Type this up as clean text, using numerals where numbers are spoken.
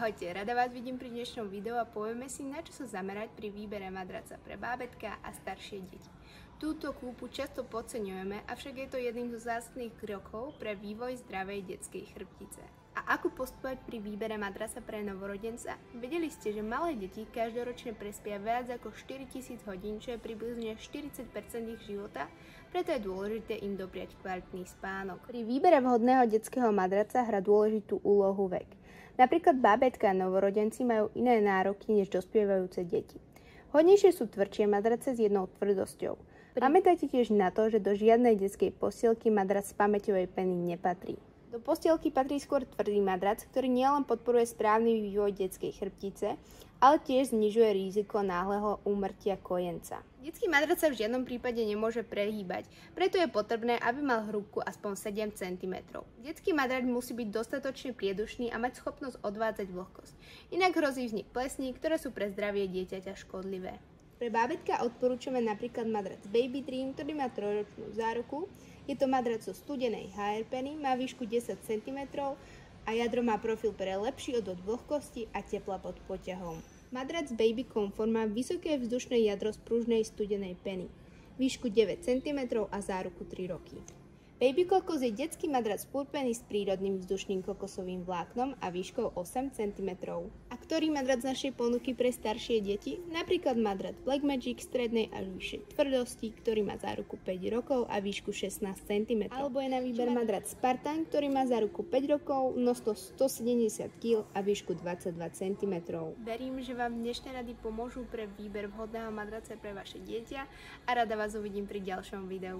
Ahojte, rada vás vidím pri dnešnom videu a povieme si, na čo sa zamerať pri výbere madraca pre bábätká a staršie deti. Túto kúpu často podceňujeme, avšak je to jedným zo zásadných krokov pre vývoj zdravej detskej chrbtice. A ako postupovať pri výbere madraca pre novorodenca? Vedeli ste, že malé deti každoročne prespia viac ako 4000 hodín, čo je približne 40% ich života? Preto je dôležité im dopriať kvalitný spánok. Pri výbere vhodného detského madraca hrá dôležitú úlohu vek. Napríklad bábätká a novorodenci majú iné nároky než dospievajúce deti. Hodnejšie sú tvrdšie madrace s jednou tvrdosťou. Pamätajte tiež na to, že do žiadnej detskej postielky madrac z pamäťovej peny nepatrí. Do postielky patrí skôr tvrdý madrac, ktorý nielen podporuje správny vývoj detskej chrbtice, ale tiež znižuje riziko náhleho úmrtia kojenca. Detský madrac sa v žiadnom prípade nemôže prehýbať, preto je potrebné, aby mal hrúbku aspoň 7 cm. Detský madrac musí byť dostatočne priedušný a mať schopnosť odvádzať vlhkosť. Inak hrozí vznik plesní, ktoré sú pre zdravie dieťaťa škodlivé. Pre bábätka odporúčame napríklad madrac Baby Dream, ktorý má 3-ročnú záruku. Je to madrac zo studenej HR peny, má výšku 10 cm a jadro má profil pre lepší odvod vlhkosti a tepla pod poťahom. Madrac Baby Comfort má vysoké vzdušné jadro z pružnej studenej peny, výšku 9 cm a záruku 3 roky. Baby Kokos je detský madrac purpeny s prírodným vzdušným kokosovým vláknom a výškou 8 cm. A ktorý madrac z našej ponuky pre staršie deti? Napríklad madrac Black Magic strednej až vyššej tvrdosti, ktorý má záruku 5 rokov a výšku 16 cm. Alebo je na výber madrac Spartan, ktorý má záruku 5 rokov, množstvo 170 kg a výšku 22 cm. Verím, že vám dnešné rady pomôžu pre výber vhodného madraca pre vaše dieťa a rada vás uvidím pri ďalšom videu.